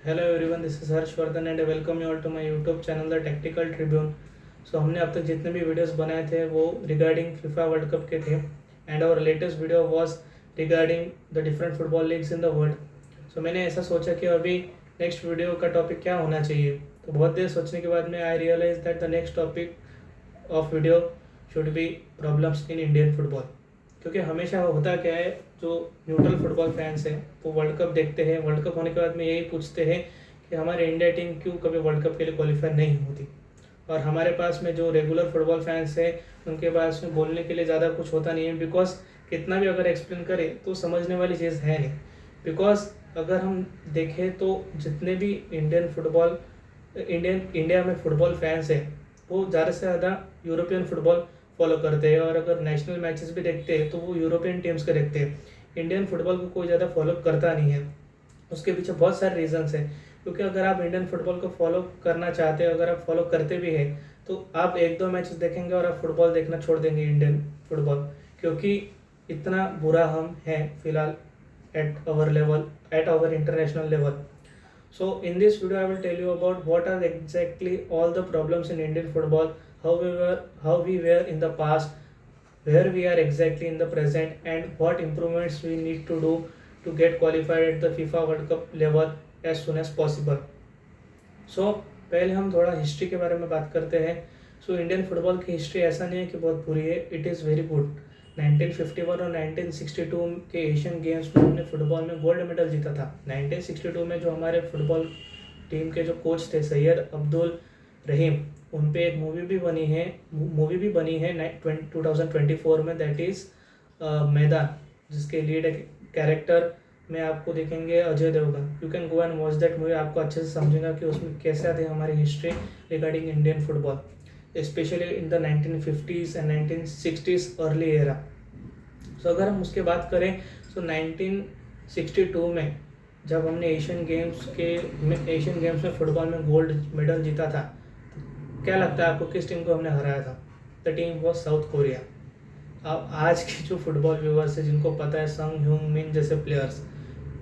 Hello everyone, this is Harshvardhan and welcome you all to my YouTube channel the tactical tribune. So हमने अब तक जितने भी videos बनाए थे वो रिगार्डिंग फीफा वर्ल्ड कप के थे and our latest video was regarding the different football leagues in the world. So मैंने ऐसा सोचा कि अभी नेक्स्ट वीडियो का टॉपिक क्या होना चाहिए। तो बहुत देर सोचने के बाद में I realize that the next topic of video should be problems in Indian football. क्योंकि हमेशा होता क्या है, जो न्यूट्रल फुटबॉल फैंस हैं वो वर्ल्ड कप देखते हैं, वर्ल्ड कप होने के बाद में यही पूछते हैं कि हमारे इंडिया टीम क्यों कभी वर्ल्ड कप के लिए क्वालिफाई नहीं होती। और हमारे पास में जो रेगुलर फुटबॉल फैंस हैं उनके पास में बोलने के लिए ज़्यादा कुछ होता नहीं है, बिकॉज कितना भी अगर एक्सप्लेन करें तो समझने वाली चीज़ है नहीं। बिकॉज अगर हम देखें तो जितने भी इंडिया में फुटबॉल फैंस हैं वो ज़्यादा से ज़्यादा यूरोपियन फुटबॉल फॉलो करते हैं, और अगर नेशनल मैचेस भी देखते हैं तो वो यूरोपियन टीम्स के देखते हैं। इंडियन फुटबॉल को कोई ज़्यादा फॉलो करता नहीं है। उसके पीछे बहुत सारे रीजंस हैं। क्योंकि अगर आप इंडियन फुटबॉल को फॉलो करना चाहते हैं, अगर आप फॉलो करते भी हैं तो आप एक दो मैचेस देखेंगे और आप फुटबॉल देखना छोड़ देंगे इंडियन फुटबॉल। क्योंकि इतना बुरा हम हैं फिलहाल at our international level. So in this video I will tell you about what are exactly all the problems in Indian football, how we were in the past, where we are exactly in the present, and what improvements we need to do to get qualified at the FIFA World Cup level as soon as possible. So पहले हम थोड़ा history के बारे में बात करते हैं। So Indian football की हिस्ट्री ऐसा नहीं है कि बहुत बुरी है, इट इज़ वेरी गुड। 1951 और 1962 के एशियन गेम्स में हमने फुटबॉल में गोल्ड मेडल जीता था। 1962 में जो हमारे फुटबॉल टीम के जो कोच थे सैयद अब्दुल रहीम, उन पे एक मूवी भी बनी है 2024 में, दैट इज़ मैदान, जिसके लीड कैरेक्टर में आपको देखेंगे Ajay Devgan. You can go and watch that movie, आपको अच्छे से समझेगा कि उसमें कैसे आते हैं हमारी history regarding Indian football, specially in the 1950s and 1960s early era. So अगर हम उसके बात करें तो 1962 में जब हमने एशियन गेम्स में फुटबॉल में गोल्ड मेडल जीता था, तो क्या लगता है आपको किस टीम को हमने हराया था? The team was south Korea. अब आज के जो फुटबॉल व्यूवर्स है जिनको पता है संग ह्यूंग मिन जैसे players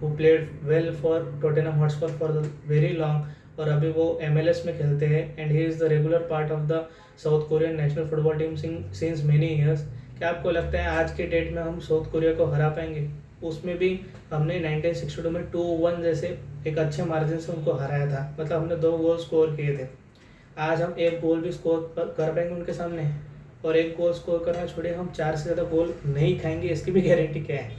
who played well for Tottenham Hotspur for the very long, और अभी वो MLS में खेलते हैं and he is the regular part of the south Korean national football team since many years. क्या आपको लगता है आज के डेट में हम साउथ कोरिया को हरा पाएंगे? उसमें भी हमने 1962 में 2-1 जैसे एक अच्छे मार्जिन से उनको हराया था, मतलब हमने 2 गोल स्कोर किए थे। आज हम एक गोल भी स्कोर कर पाएंगे उनके सामने? और एक गोल स्कोर करना छोड़िए, हम 4 से ज़्यादा गोल नहीं खाएंगे इसकी भी गारंटी क्या है?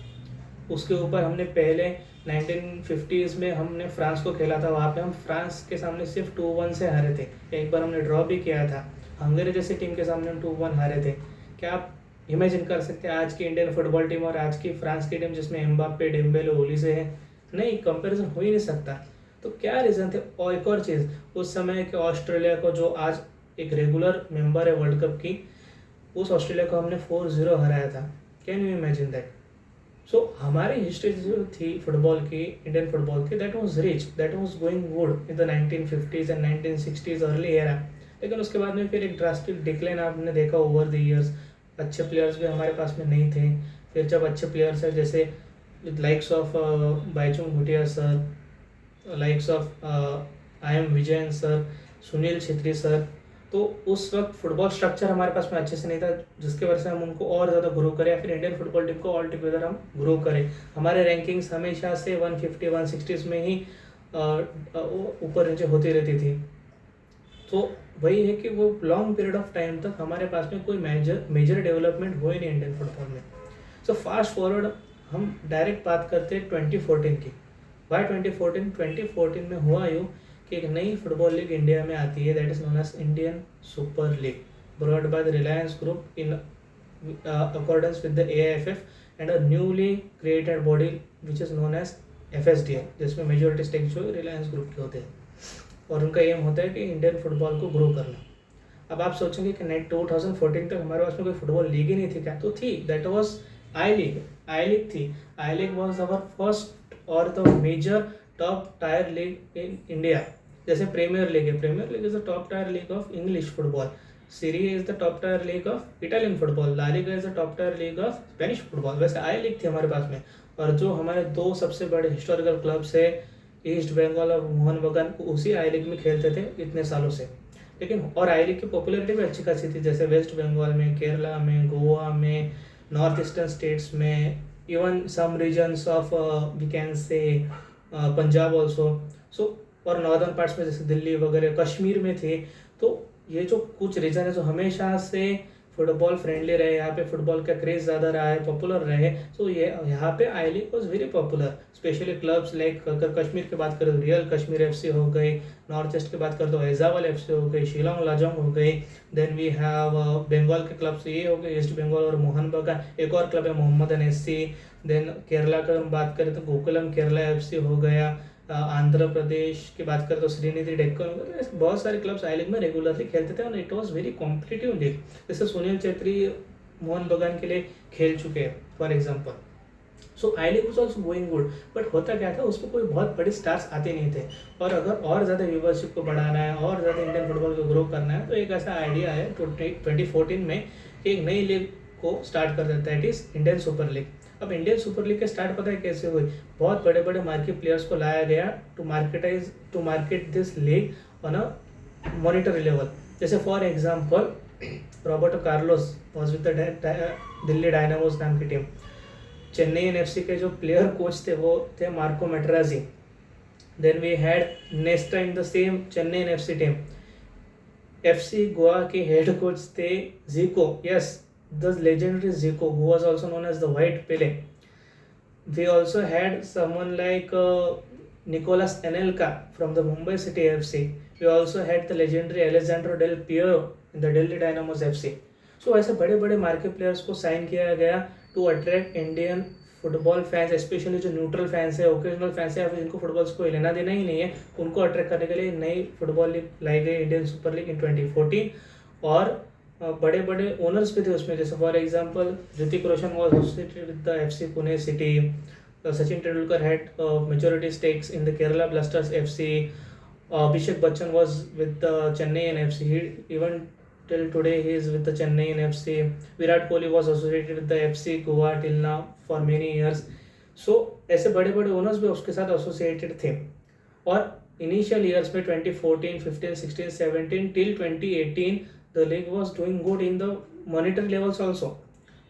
उसके ऊपर हमने पहले 1950s में हमने फ्रांस को खेला था, वहाँ पे हम फ्रांस के सामने सिर्फ 2-1 से हारे थे। एक बार हमने ड्रॉ भी किया था, हंगरी जैसी टीम के सामने हम 2-1 हारे थे। क्या आप इमेजिन कर सकते हैं आज की इंडियन फुटबॉल टीम और आज की फ्रांस की टीम जिसमें एम्बाप्पे, डेम्बेले, ओलिसे है? नहीं, कंपैरिजन हो ही नहीं सकता। तो क्या रीज़न थे? और एक और चीज़, उस समय के ऑस्ट्रेलिया को, जो आज एक रेगुलर मेंबर है वर्ल्ड कप की, उस ऑस्ट्रेलिया को हमने 4-0 हराया था। Can you imagine that? So हमारी हिस्ट्री जो थी फुटबॉल की, इंडियन फुटबॉल की, that was rich, that was going good in the 1950s and 1960s early era. लेकिन उसके बाद में फिर एक ड्रास्टिक डिक्लाइन आपने देखा ओवर द ईयर्स। अच्छे प्लेयर्स भी हमारे पास में नहीं थे। फिर जब अच्छे प्लेयर्स हैं जैसे likes of Baichung Bhutia sir, likes of IM Vijayan sir, Sunil Chhetri sir, तो उस वक्त फुटबॉल स्ट्रक्चर हमारे पास में अच्छे से नहीं था, जिसके वजह से हम उनको और ज़्यादा ग्रो करें, या फिर इंडियन फुटबॉल टीम को ऑल टुगेदर हम ग्रो करें। हमारे रैंकिंग्स हमेशा से 150-160s में ही ऊपर नीचे होती रहती थी। तो वही है कि वो लॉन्ग पीरियड ऑफ टाइम तक हमारे पास में कोई मेजर डेवलपमेंट हुई नहीं इंडियन फुटबॉल में। सो फास्ट फॉरवर्ड हम डायरेक्ट बात करते हैं 2014 की। वाई 2014 में हुआ यूँ कि एक नई फुटबॉल लीग इंडिया में आती है, that is known as Indian Super League, brought by the Reliance group in accordance with the AIFF and a newly created body which is known as FSDI, जिसमें मेजोरिटी स्टेक जो Reliance group के होते हैं, और उनका M होता है कि इंडियन फुटबॉल को ग्रो करना। अब आप सोचेंगे कि 2014 तक हमारे पास में कोई फुटबॉल लीग ही नहीं थी क्या? तो थी, दैट वाज आई लीग थी। I league was our first और the major top tier league in India. जैसे प्रीमियर लीग है, Premier League is the top tier league of English football, Serie is the top tier league of Italian football, La Liga is the top tier league of Spanish football. वैसे I League थी हमारे पास में। और जो हमारे दो सबसे बड़े हिस्टोरिकल क्लब्स है, ईस्ट बंगाल और मोहन बगान को उसी आई लीग में खेलते थे इतने सालों से। लेकिन और आई लीग की पॉपुलैरिटी भी अच्छी खासी थी, जैसे वेस्ट बंगाल में, केरला में, गोवा में, नॉर्थ ईस्टर्न स्टेट्स में, even some regions of we can say Punjab also. सो और नॉर्दर्न पार्ट्स में जैसे दिल्ली वगैरह, कश्मीर में थे। तो ये जो कुछ रीजन है जो हमेशा से फुटबॉल फ्रेंडली रहे, यहाँ पे फुटबॉल का क्रेज ज़्यादा रहा है, पॉपुलर रहे। सो ये यहाँ पे I league was very popular, specially clubs like, अगर कश्मीर की बात करें तो रियल कश्मीर एफसी हो गई, नॉर्थ ईस्ट की बात करें तो एजावल एफसी हो गई, शिलोंग लाजोंग हो गई। देन वी हैव बंगाल के क्लब्स ये हो गए ईस्ट बंगाल और मोहन बगान, एक और क्लब है मोहम्मदन एससी। देन केरला का हम बात करें तो गोकुलम केरला एफसी हो गया। आंध्र प्रदेश की बात करें तो श्रीनिधि डेक्कन हो गया। ऐसे बहुत सारे क्लब्स आई लीग में रेगुलरली खेलते थे और it was very competitive league. जैसे सुनील छेत्री मोहन बगान के लिए खेल चुके हैं for example. So I league was also going good, but होता क्या था, उसमें कोई बहुत बड़े स्टार्स आते नहीं थे। और अगर और ज़्यादा व्यूवरशिप को बढ़ाना है और ज़्यादा इंडियन फुटबॉल को ग्रो करना है तो एक ऐसा आइडिया है 2014 में एक नई लीग को स्टार्ट कर देता है, it is Indian Super league. अब इंडियन सुपर लीग के स्टार्ट पता है कैसे हुई? बहुत बड़े बड़े मार्केट प्लेयर्स को लाया गया to market this league on a monetary level. जैसे for example Roberto Carlos was with the Delhi Dynamos नाम की टीम। चेन्नई एनएफसी के जो प्लेयर कोच थे वो थे Marco Materazzi. Then we had Nesta in the same Chennai NFC team. FC Goa के head coach थे Zico, yes, the legendary Zico, who was also known as the White Pele. We also had someone like Nicolas Anelka from the Mumbai City FC. We also had the legendary Alessandro Del Piero in the Delhi Dynamos FC. So ऐसे बड़े बड़े market players को sign किया गया to attract Indian football fans, specially जो neutral fans है, occasional fans है या फिर जिनको फुटबॉल से कोई लेना देना ही नहीं है, उनको अट्रैक्ट करने के लिए नई फुटबॉल लीग लाई गई, इंडियन सुपर लीग इन 2014। और बड़े बड़े ओनर्स भी थे उसमें, जैसे for example Hrithik Roshan was associated with the FC Pune city, Sachin Tendulkar had majority stakes in the Kerala blasters FC, Abhishek Bachchan was with the Chennai NFC, even till today he is with the Chennai FC. Virat Kohli was associated with the FC Goa till now for many years. So ऐसे बड़े बड़े owners भी उसके साथ associated थे। और initial years में 2014, 15, 16, 17 till 2018 the league was doing good in the monetary levels also.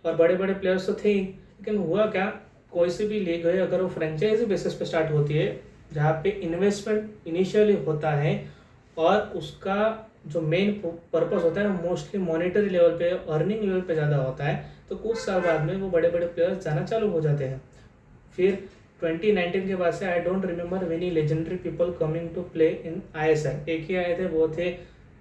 और बड़े बड़े प्लेयर्स तो थे ही, लेकिन हुआ क्या, कोई सी भी लीग है अगर वो फ्रेंचाइजी बेसिस पे स्टार्ट होती है जहाँ पे इन्वेस्टमेंट इनिशियली होता है और उसका जो मेन पर्पस होता है मोस्टली मॉनिटरी लेवल पे, अर्निंग लेवल पे ज़्यादा होता है, तो कुछ साल बाद में वो बड़े बड़े प्लेयर्स जाना चालू हो जाते हैं। फिर 2019 के बाद से I don't remember many legendary people coming to play in ISL। एक ही आए थे, वो थे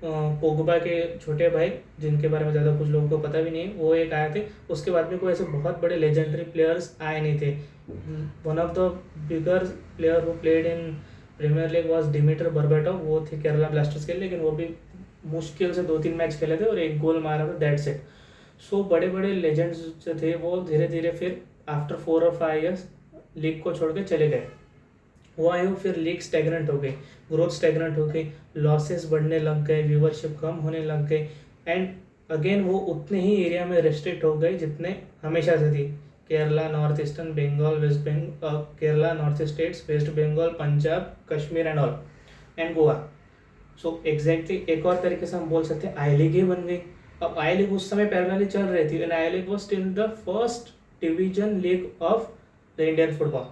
पोगबा के छोटे भाई, जिनके बारे में ज़्यादा कुछ लोगों को पता भी नहीं, वो एक आए थे। उसके बाद में कोई ऐसे बहुत बड़े लेजेंडरी प्लेयर्स आए नहीं थे। One of the bigger player who played in premier league was Dimitar Berbatov, वो थे केरला ब्लास्टर्स के, लेकिन वो भी मुश्किल से 2-3 मैच खेले थे और एक गोल मारा था, दैट्स इट। सो बड़े बड़े लेजेंड्स जो थे वो धीरे धीरे फिर आफ्टर 4 और 5 ईयर्स लीग को छोड़ के चले गए। हुआ यूँ, फिर लीग स्टैग्नेंट हो गई, ग्रोथ स्टैग्नेंट हो गई, लॉसेस बढ़ने लग गए, व्यूवरशिप कम होने लग गई, एंड अगेन वो उतने ही एरिया में रेस्ट्रिक्ट हो गई जितने हमेशा से थी। Kerala, north eastern Bengal, west Bengal, Kerala, north east states, west Bengal, Punjab, Kashmir and all, and Goa. So exactly एक और तरीके से हम बोल सकते हैं आई लीग ही बन गई। अब आई लीग उस समय पैरेलली चल रही थी, and I league was still the first division league of the Indian football.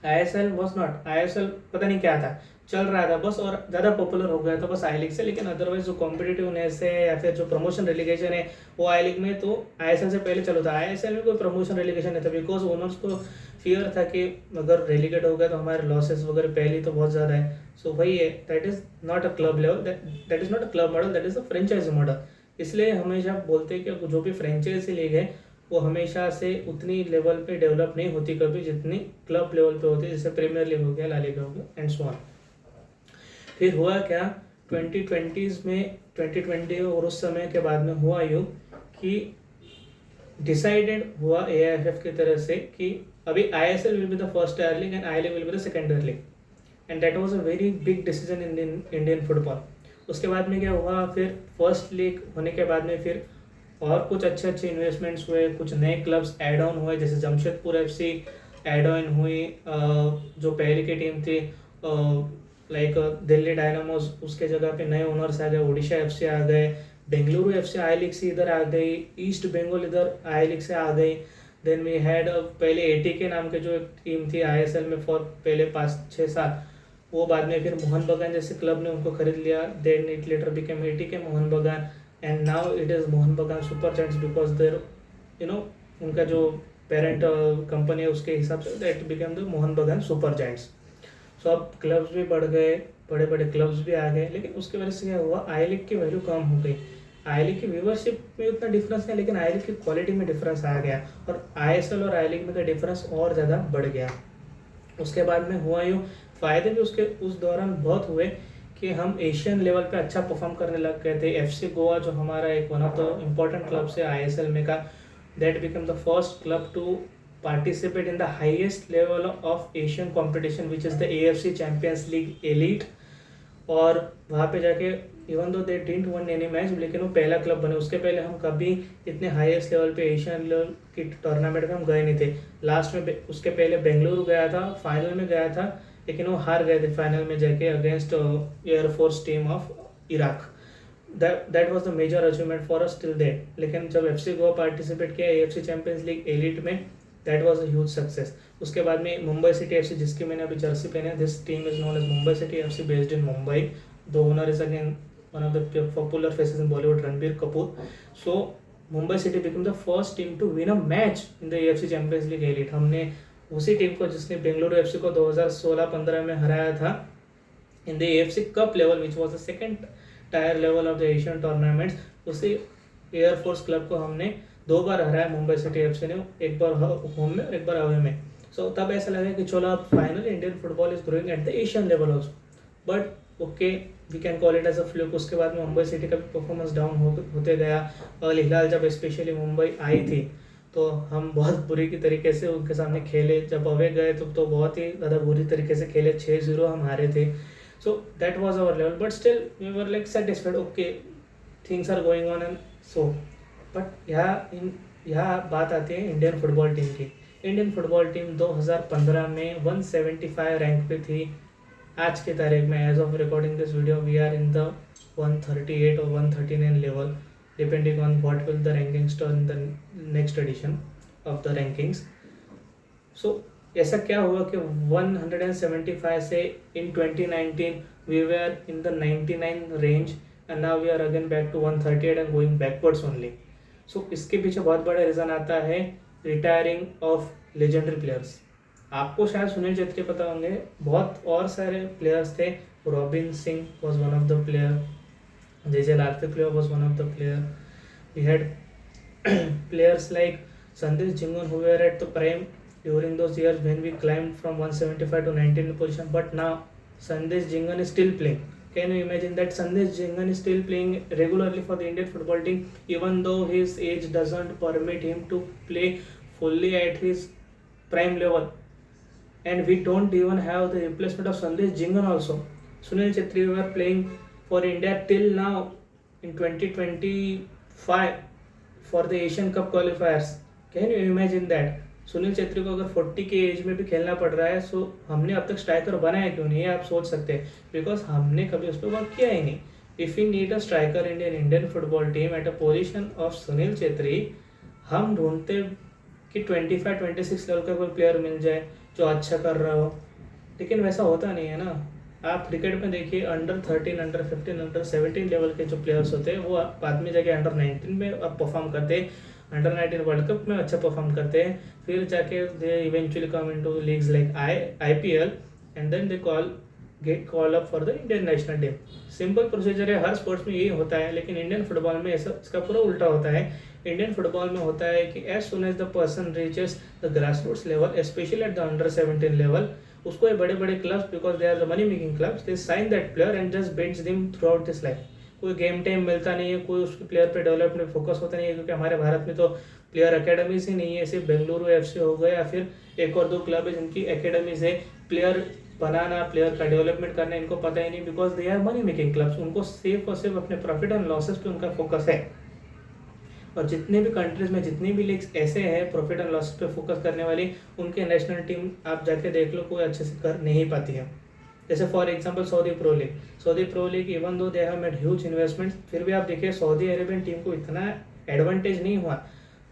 ISL was not, ISL पता नहीं क्या था, चल रहा था बस, और ज़्यादा पॉपुलर हो गया था बस आई लीग से। लेकिन अदरवाइज जो कॉम्पिटिटिवनेस है या फिर जो प्रमोशन रेलिगेशन है वो आई लीग में तो ISL से पहले चलो था। ISL में कोई प्रमोशन रेलिगेशन नहीं था, बिकॉज ओनर्स को फियर था कि अगर रेलिगेट हो गया तो हमारे लॉसेस वगैरह पहले तो बहुत ज़्यादा है। सो वही है, that is not a club level, that is not a club model, that is a franchise model. इसलिए हमेशा बोलते हैं कि जो भी फ्रेंचाइजी लीग है वो हमेशा से उतनी लेवल पे डेवलप नहीं होती कभी जितनी क्लब लेवल पे होती है, जैसे प्रीमियर लीग हो गया, ला लीगा हो गया, एंड सो ऑन। फिर हुआ क्या, 2020s में 2020 और उस समय के बाद में हुआ यूँ कि डिसाइडेड हुआ AIFF की तरफ से कि अभी ISL will be the first tier league and I league will be the second tyre league, and that was a very big decision in Indian football. उसके बाद में क्या हुआ, फिर फर्स्ट लीग होने के बाद में फिर और कुछ अच्छे अच्छे इन्वेस्टमेंट्स हुए, कुछ नए क्लब्स ऐड ऑन हुए, जैसे जमशेदपुर FC, एड ऑन हुई, जो पहले की टीम थी लाइक दिल्ली डायनामोस, उसके जगह पे नए ओनर्स आ गए, ओडिशा एफसी आ गए, बेंगलुरु एफसी आई लीग से इधर आ गई, ईस्ट बंगाल इधर आई लीग से आ गई। देन वी हैड पहले एटीके नाम के जो एक टीम थी आईएसएल में फॉर पहले 5-6 साल, वो बाद में फिर मोहन बगान जैसे क्लब ने उनको खरीद लिया। Then it later became ATK Mohun Bagan, and now it is Mohun Bagan super giants because there you know उनका जो पेरेंट कंपनी है उसके हिसाब say that became the Mohan Bagan super giants. सो अब क्लब्स भी बढ़ गए, बड़े बड़े क्लब्स भी आ गए, लेकिन उसकी वजह से क्या हुआ, आई लीग की वैल्यू कम हो गई। आई लीग की व्यूवरशिप में उतना डिफरेंस नहीं, लेकिन आई लीग की क्वालिटी में डिफरेंस आ गया, और आईएसएल और आई लीग में का डिफरेंस और ज़्यादा बढ़ गया। उसके बाद में हुआ यूँ, फ़ायदे भी उसके उस दौरान बहुत हुए कि हम एशियन लेवल पे अच्छा परफॉर्म करने लग गए थे। एफसी गोवा जो हमारा एक one of the important clubs है आईएसएल में का, that become the first club to participate in the highest level of Asian competition which is the AFC Champions League Elite। और वहाँ पे जाके even though they didn't one any match, लेकिन वो पहला क्लब बने। उसके पहले हम कभी इतने हाईएस्ट लेवल पे एशियन लेवल की टूर्नामेंट में हम गए नहीं थे। लास्ट में उसके पहले बेंगलुरु गया था, फाइनल में गया था, लेकिन वो हार गए थे फाइनल में जाके against Air Force team of Iraq. That was the major achievement for us till that. लेकिन जब एफसी गोवा पार्टिसिपेट किया एएफसी चैंपियंस लीग एलिट में, that was a huge success. उसके बाद में मुंबई सिटी एफसी, जिसकी मैंने अभी जर्सी पहने है, this team is known as Mumbai City FC based in Mumbai. The owner is again one of the popular faces in Bollywood, Ranbir Kapoor. So Mumbai City become the first team to win a match in the AFC Champions League Elite. हमने उसी team को जिसने Bengaluru FC को 2016-15 में हराया था इन the AFC cup level which was the second tier level of the Asian tournaments, उसी air force club को हमने 2 बार हराया मुंबई सिटी एफसी ने, एक बार होम में एक बार अवे में। सो तब ऐसा लगा कि चलो अब finally Indian football is growing at the Asian level also, but okay we can call it as a fluke. उसके बाद में मुंबई सिटी का भी परफॉर्मेंस डाउन होते गया। और हिलाल जब स्पेशली मुंबई आई थी तो हम बहुत बुरी की तरीके से उनके सामने खेले। जब अवे गए तो बहुत ही ज़्यादा बुरी तरीके से खेले, 6-0 हम हारे थे। So that was our level, but still we were like satisfied, okay things are going on and so. But यहाँ बात आती है इंडियन फुटबॉल टीम की। इंडियन फुटबॉल टीम 2015 में 175 रैंक पे थी। आज की तारीख में as of recording this video we are in the 138 और 139 level, depending on what will the rankings turn in the next edition of the rankings. So ऐसा क्या हुआ कि 175 से in 2019 we were in the 99 range and now we are again back to 138 and going backwards only। so इसके पीछे बहुत बड़ा reason आता है रिटायरिंग ऑफ लेजेंडरी प्लेयर्स। आपको शायद सुनील छेत्री पता होंगे, बहुत और सारे प्लेयर्स थे। Robin Singh was one of the player, Jeje Lalpekhlua was one of the player, we had players like Sandesh Jhingan who were at the prime during those years when we climbed from 175 to 19 position, but now Sandesh Jingan is still playing। Can you imagine that Sandesh Jingan is still playing regularly for the Indian football team, even though his age doesn't permit him to play fully at his prime level, and we don't even have the replacement of Sandesh Jingan also। Sunil Chhetri were playing for India till now in 2025 for the Asian Cup qualifiers। Can you imagine that? Sunil Chhetri को अगर 40 के as में भी खेलना पड़ रहा है, सो हमने अब तक स्ट्राइकर बनाया क्यों नहीं है, आप सोच सकते हैं। बिकॉज हमने कभी उस पर वर्क किया ही नहीं। If you need a striker in Indian football team at a position of Sunil Chhetri, हम ढूंढते कि 25-26 लेवल का कोई प्लेयर मिल जाए जो अच्छा कर रहा हो, लेकिन वैसा होता नहीं है ना। आप क्रिकेट में देखिए अंडर 13, अंडर 15, अंडर 17 लेवल के जो प्लेयर्स होते हैं वो बाद में जाके अंडर 19 में अब परफॉर्म करते हैं, अंडर 19 वर्ल्ड कप में अच्छा परफॉर्म करते हैं, फिर जाके they eventually come into leagues like IPL and then they get call up for the Indian national team. Simple procedure है, हर स्पोर्ट्स में यही होता है, लेकिन इंडियन फुटबॉल में ऐसा इसका पूरा उल्टा होता है। इंडियन फुटबॉल में होता है कि as soon as the person reaches the grass roots level, specially at the under 17 level, उसको ये बड़े बड़े clubs, because they are the money making clubs, they sign that player and just builds them throughout this life. कोई game time मिलता नहीं है, कोई उसके प्लेयर पे डेवलपमेंट फोकस होता नहीं है, क्योंकि हमारे भारत में तो प्लेयर अकेडमीज ही नहीं है। सिर्फ बेंगलुरु एफसी हो गया या फिर एक और 2 क्लब है जिनकी एकेडमीज है। प्लेयर बनाना, प्लेयर का डेवलपमेंट करना इनको पता ही नहीं, because they are money making clubs. उनको सिर्फ और सिर्फ अपने प्रॉफिट एंड लॉसेस पे उनका फोकस है। और जितने भी कंट्रीज़ में जितनी भी लीग्स ऐसे हैं प्रॉफिट एंड लॉस पे फोकस करने वाली, उनके नेशनल टीम आप जाके देख लो कोई अच्छे से कर नहीं पाती है। जैसे for example Saudi pro league even though they have made huge investment, फिर भी आप देखिए सऊदी अरेबियन टीम को इतना एडवांटेज नहीं हुआ।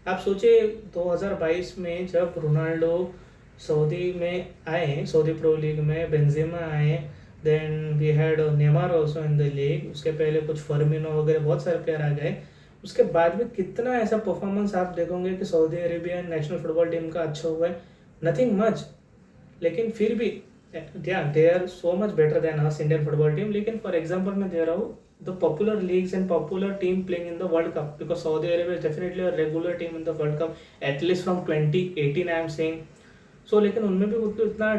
आप सोचिए 2022 में जब रोनाल्डो सऊदी में आए, सऊदी प्रो लीग में बेंजेमा आए, then we had Neymar also in the league, उसके पहले कुछ फर्मिनो वगैरह बहुत सारे प्लेयर आ गए, उसके बाद भी कितना ऐसा परफॉर्मेंस आप देखोगे कि Saudi Arabian national football team का अच्छा हुआ है, नथिंग मच। लेकिन फिर भी they are so much better than us Indian football team. लेकिन फॉर एग्जांपल मैं दे रहा हूँ the popular leagues and popular team playing in the world cup, because Saudi Arabia is definitely a regular team in the world cup at least from 2018 I am saying so. लेकिन उनमें भी उतना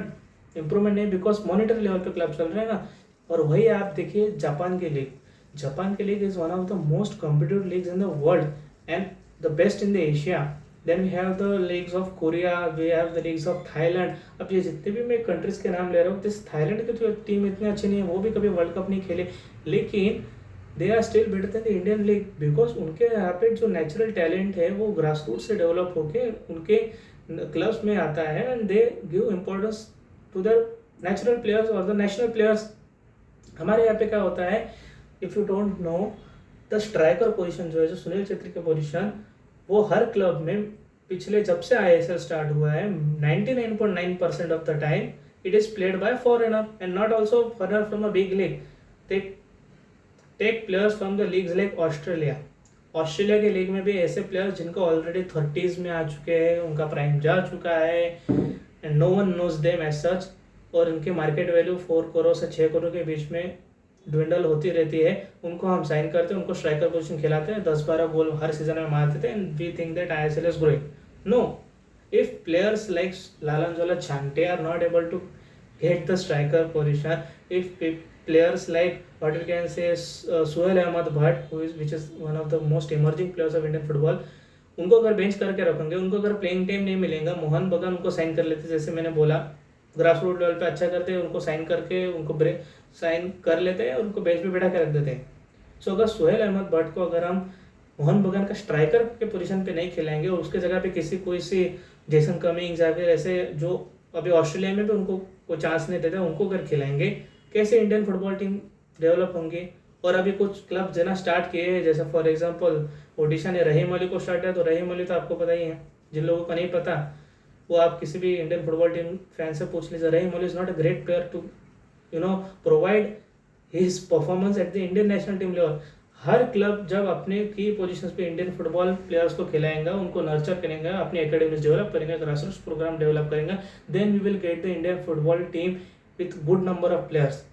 improvement नहीं, because monetary level पे club चल रहे हैं ना। और वही आप देखिए जापान के league is one of the most competitive leagues in the world and the best in the Asia. Then we have the leagues of Korea, we have the leagues of Thailand. अब ये जितने भी मैं countries के नाम ले रहा हूँ, दिस थाईलैंड की तो टीम इतनी अच्छी नहीं है, वो भी कभी वर्ल्ड कप नहीं खेले, लेकिन they are still better than the Indian league, because उनके यहाँ पे जो नेचुरल टैलेंट है वो ग्रास रूट से डेवलप होके उनके क्लब्स में आता है and they give importance to the natural players और द नेशनल प्लेयर्स। हमारे यहाँ पे क्या होता है, if you don't know, the striker position जो है, जो सुनील छेत्री का पोजीशन, वो हर क्लब में पिछले जब से ISL स्टार्ट हुआ है 99.9% of the time it is played by foreigner and not also foreigner from a big league. Take players from the leagues like Australia के लीग में भी ऐसे प्लेयर्स जिनको ऑलरेडी 30s में आ चुके हैं, उनका प्राइम जा चुका है and no one knows them as such, और उनकी मार्केट वैल्यू 4 करोड़ से 6 करोड़ के बीच में ड्विंडल होती रहती है। उनको हम साइन करते हैं, उनको स्ट्राइकर पोजीशन खिलाते हैं, 10-12 गोल हर सीजन में मारते थे and we think that ISL is growing. No, if players like Lallianzuala Chhangte are not able to get the striker position, if players like what we can say Suhail Ahmed Bhatt, which is one of the most emerging players of Indian football, उनको अगर bench करके रखेंगे, उनको अगर playing time नहीं मिलेगा, मोहन बगान उनको साइन कर लेते, जैसे मैंने बोला ग्रास रूट लेवल पे अच्छा करते हैं, उनको साइन करके उनको साइन कर लेते हैं और उनको बेंच पे बैठा के रख देते हैं। सो अगर सुहेल अहमद भट्ट को अगर हम मोहन बगान का स्ट्राइकर के पोजीशन पे नहीं खिलाएंगे और उसके जगह पे किसी कोई सी जेसन कमिंग्स या फिर ऐसे जो अभी ऑस्ट्रेलिया में भी उनको कोई चांस नहीं देते, उनको अगर खिलाएंगे, कैसे इंडियन फुटबॉल टीम डेवलप होंगी। और अभी कुछ क्लब जना स्टार्ट किए हैं, जैसे फॉर एग्जांपल ओडिशा ने रहीम अली को स्टार्ट किया, तो रहीम अली तो आपको पता ही है, जिन लोगों को नहीं पता वो आप किसी भी इंडियन फुटबॉल टीम फैन से पूछ लीजिए, Rahim Ali is not a great player to provide his performance at the Indian national team level. हर क्लब जब अपने की पोजीशंस पे इंडियन फुटबॉल प्लेयर्स को खिलाएंगा, उनको नर्चर करेंगे, अपनी एकेडमीज डेवलप करेंगे, ग्रासरूट्स प्रोग्राम डेवलप करेंगे, then we will get the Indian football team with good number of players.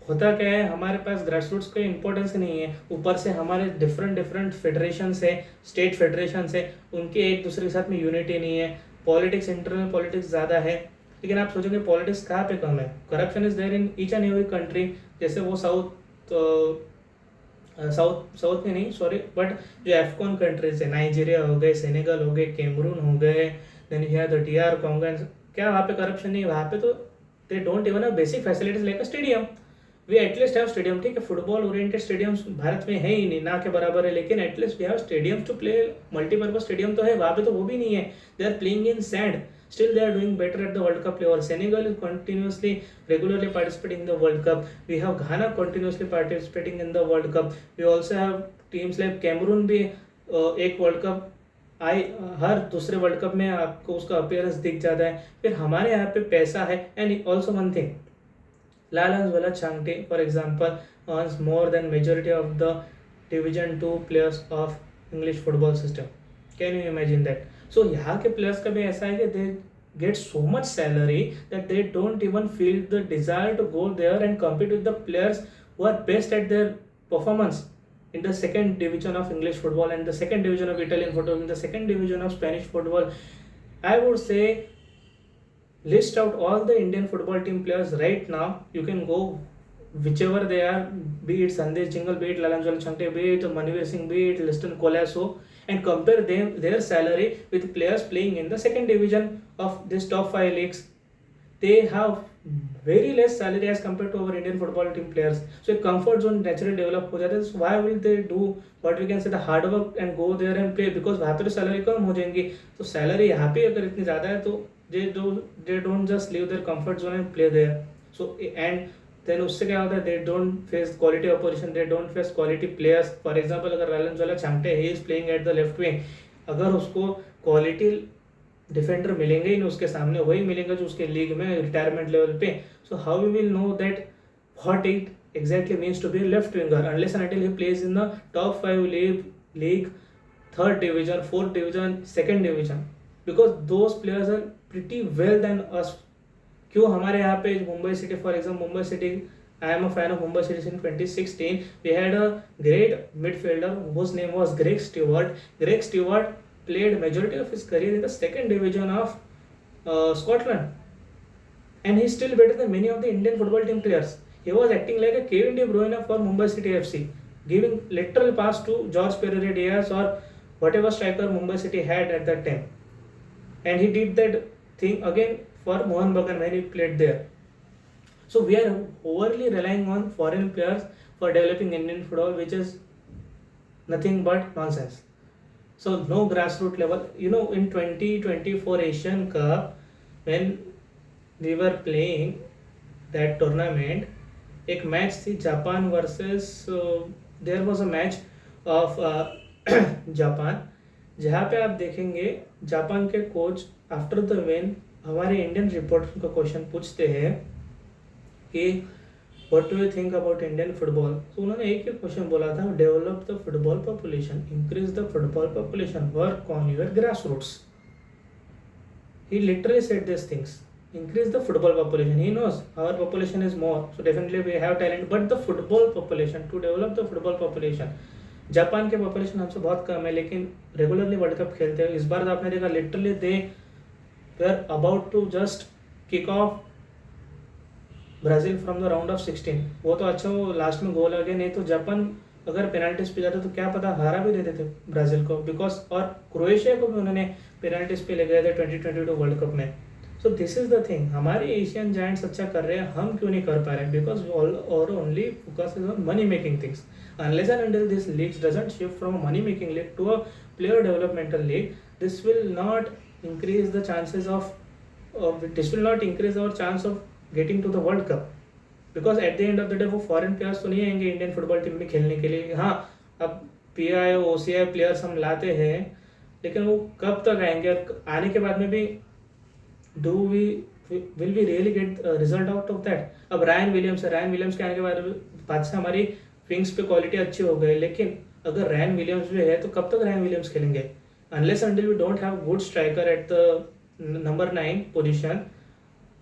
होता क्या है, हमारे पास ग्रासरूट्स का इंपॉर्टेंस नहीं है, ऊपर से हमारे डिफरेंट फेडरेशंस है, स्टेट फेडरेशंस है, उनके एक दूसरे के साथ में यूनिटी नहीं है, पॉलिटिक्स, इंटरनल पॉलिटिक्स ज़्यादा है। लेकिन आप सोचोगे पॉलिटिक्स कहाँ पे कम है, corruption is there in each and every country. जैसे वो साउथ में नहीं, सॉरी, बट जो एफकॉन कंट्रीज है, नाइजीरिया हो गए, सेनेगल हो गए, कैमरून हो गए, then you have the DR Congo, क्या वहाँ पे करप्शन नहीं है? वहाँ पे तो they don't even have basic facilities like a stadium. We at least have stadium, ठीक है, फुटबॉल ओरिएंटेड स्टेडियम्स भारत में है ही नहीं, ना के बराबर है, लेकिन at least we have stadiums to play, multipurpose stadium तो है, वहाँ पे तो वो भी नहीं है। They are playing in sand, still they are doing better at the World Cup level. Senegal is continuously regularly participating in the World Cup. We have Ghana continuously participating in the World Cup. We also have teams like Cameroon भी एक world cup हर दूसरे world cup में आपको उसका appearance दिख जाता है। फिर हमारे यहाँ पे पैसा है, एंड ऑल्सो वन थिंग, लालनजोला छांटे for example earns more than majority of the Division 2 players of English football system. Can you imagine that? So यहाँ के प्लेयर्स का भी ऐसा है कि दे get so much salary that they don't even feel the desire to go there and compete with the players who are best at their performance in the second division of English football and the second division of Italian football and the second division of Spanish football. I would say list out all the Indian football team players right now. You can go whichever they are, be it Sandesh Jingle, be it Lalanjwal Changte, be it Manveer Singh, be it Liston Colasso, and compare their salary with players playing in the second division of this top 5 leagues. they have very less salary as compared to our Indian football team players. So a comfort zone naturally develop हो जाता है. So why will they do what we can say the hard work and go there and play? Because वहाँ पे तो salary कम हो जाएंगी. तो salary यहाँ पे अगर इतनी ज़्यादा है तो they don't just leave their comfort zone and play there. So and then उससे क्या होता है, they don't face quality opposition, they don't face quality players. For example अगर रायलंजोला Chhangte he is playing at the left wing, अगर उसको quality defender मिलेंगे ही नहीं उसके सामने, वही मिलेंगे जो उसके लीग में रिटायरमेंट लेवल पे. So how we will know that what it exactly means to be a left winger unless and until he plays in the top 5 league, third division, fourth division, second division, because those players are pretty well than us. क्यों हमारे यहाँ पे Mumbai city, for example Mumbai city, I am a fan of Mumbai City in 2016. We had a great midfielder whose name was Greg Stewart. Greg Stewart played majority of his career in the second division of Scotland, and he's still better than many of the Indian football team players. He was acting like a Kevin De Bruyne for Mumbai City FC, giving literal pass to George Pereira Diaz or whatever striker Mumbai City had at that time. And he did that thing again for Mohan Bagan when he played there. So we are overly relying on foreign players for developing Indian football, which is nothing but nonsense. So no grassroots level. You know, in 2024 Asian Cup, when we were playing that tournament, एक match थी Japan versus, there was a match of Japan, जहाँ पे आप देखेंगे Japan के coach after the win हमारे Indian reporter को question पूछते हैं कि what do you think about Indian football. तो उन्होंने एक ही क्वेश्चन बोला था, develop the football population, increase the football population, work on your grass roots. He literally said this things, increase the football population. He knows our population is more, so definitely we have talent, but the football population, to develop the football population. Japan के population हमसे बहुत कम है लेकिन regularly world cup खेलते हैं. इस बार आपने देखा literally they were about to just kick off Brazil from the round of 16. वो तो अच्छा वो लास्ट में गोल आ गया, नहीं तो जापान अगर पेनल्टीज पे जाते तो क्या पता हारा भी देते थे ब्राज़ील को, बिकॉज और क्रोएशिया को भी उन्होंने पेनल्टीज पे ले गए थे 2022 वर्ल्ड कप में. So this is the thing, हमारे एशियन जायंट्स अच्छा कर रहे हैं, हम क्यों नहीं कर पा रहे हैं? बिकॉज और only focus is on money making things. Unless and until this leagues doesn't shift from money making league to a player developmental league, this will not increase the chances of, this will not increase our chance of getting to the world cup. Because at the end of the day वो foreign players तो नहीं आएंगे Indian football team में खेलने के लिए. हाँ, अब PI OCI प्लेयर्स हम लाते हैं, लेकिन वो कब तक आएंगे? और आने के बाद में भी will we really get result out of that? अब रायन विलियम्स है, रायन विलियम्स के आने के बाद से हमारी विंग्स पे क्वालिटी अच्छी हो गई, लेकिन अगर रायन विलियम्स भी है तो कब तक रायन विलियम्स खेलेंगे? Unless until we don't have good striker at the number 9 position,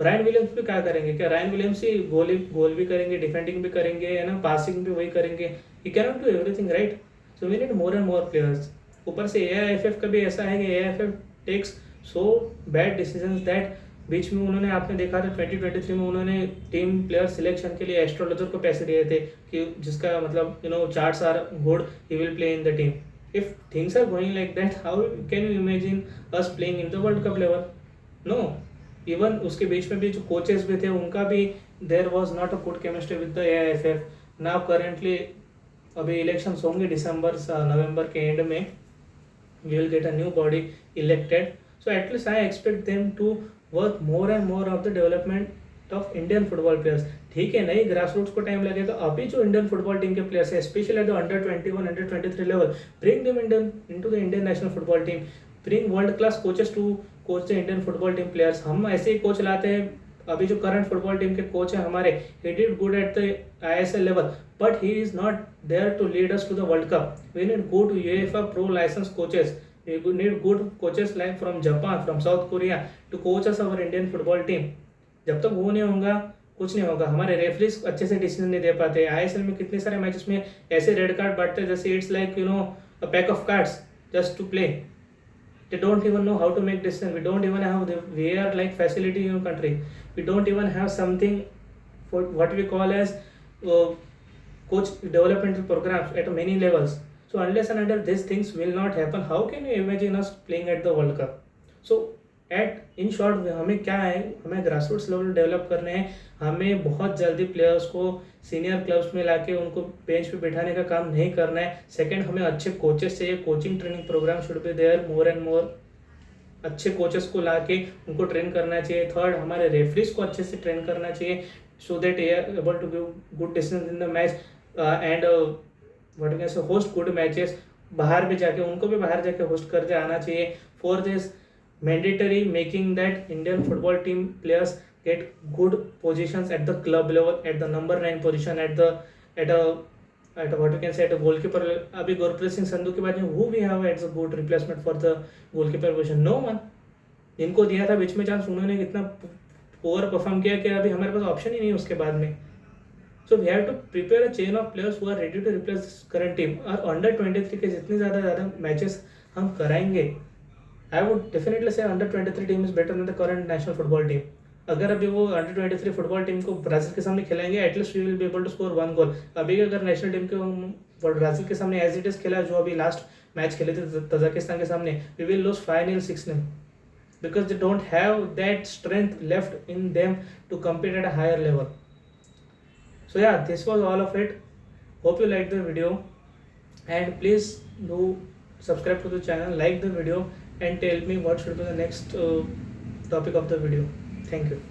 Ryan Williams भी क्या करेंगे? क्या रायन विलियम्स ही गोल भी करेंगे, डिफेंडिंग भी करेंगे, है ना, पासिंग भी वही करेंगे? He can not do everything, right? So we need more and more players. ऊपर से AIFF का भी ऐसा है कि AIFF takes so bad decisions that बीच में उन्होंने, आपने देखा था 2023 में उन्होंने टीम प्लेयर सिलेक्शन के लिए एस्ट्रोलॉजर को पैसे दिए थे कि जिसका मतलब charts are good, he will play in the team. If things are going like that, how can you imagine us playing in the world cup level? No. Even उसके बीच में भी जो कोचेस भी थे उनका भी there was not a good chemistry with the AIFF. Now currently अभी इलेक्शंस होंगे नवंबर के एंड में, we will get a new body elected. So at least I expect them to work more and more of the development of Indian football players. ठीक है, नहीं grass roots को time लगेगा. अभी जो इंडियन फुटबॉल टीम के players है, specially at the under 21, under 23 level, bring them into the Indian national football team. Bring world class coaches to coach the Indian football team players. हम ऐसे ही coach लाते हैं. अभी जो करंट फुटबॉल टीम के कोच हैं हमारे, he did good at the ISL level, but he is not there to lead us to the World Cup. We need good UEFA Pro licensed coaches. We need good coaches like from Japan, from South Korea to coach us our Indian football team. जब तक वो नहीं होगा कुछ नहीं होगा. हमारे referees अच्छे से डिसीजन नहीं दे पाते. ISL में कितने सारे मैचेस में ऐसे रेड कार्ड बांटते हैं जैसे it's like a pack of cards just to play. They don't even know how to make decisions. We don't even have the VAR like facility in your country. We don't even have something for what we call as coach developmental programs at many levels. So unless and until these things will not happen, how can you imagine us playing at the World Cup? So in short हमें क्या है, हमें grassroots level develop करने हैं, हमें बहुत जल्दी players को सीनियर क्लब्स में लाके उनको बेंच पे बिठाने का काम नहीं करना है। सेकंड, हमें अच्छे कोचेस चाहिए, coaching training program should be there more and more, अच्छे कोचेस को ला के उनको ट्रेन करना चाहिए। थर्ड, हमारे रेफरीज को अच्छे से ट्रेन करना चाहिए so that they are able to give good decisions in the match and what you can say host good matches। बाहर भी जाके उनको भी बाहर जाके होस्ट करके आना चाहिए। Fourth is mandatory making that Indian football team players get good positions at the club level, at the number 9 position, at what you can say at a goalkeeper level। अभी गुरप्रीत सिंह संधू के बाद में who we have as a good replacement for the goalkeeper position? No one। इनको दिया था बीच में chance, उन्होंने कितना ओवर परफॉर्म किया कि अभी हमारे पास ऑप्शन ही नहीं है उसके बाद में। So we have to prepare a chain of players who are ready to replace current team. और अंडर 23 के जितने ज़्यादा मैचेस हम कराएंगे, I would definitely say under 23 team is better than the current national football team. अगर अभी वो under 23 football team को ब्राज़ील के सामने खिलाएंगे, at least we will be able to score 1 goal. अभी अगर नेशनल टीम को ब्राज़ील के सामने एज इट इज खेला, जो अभी लास्ट मैच खेले थे तजाकिस्तान के सामने, we will lose 5-0 6-0 because they don't have that strength left in them to compete at a higher level। So yeah, this was all of it. Hope you liked the video, and please do subscribe to the channel, like the video, and tell me what should be the next topic of the video. Thank you.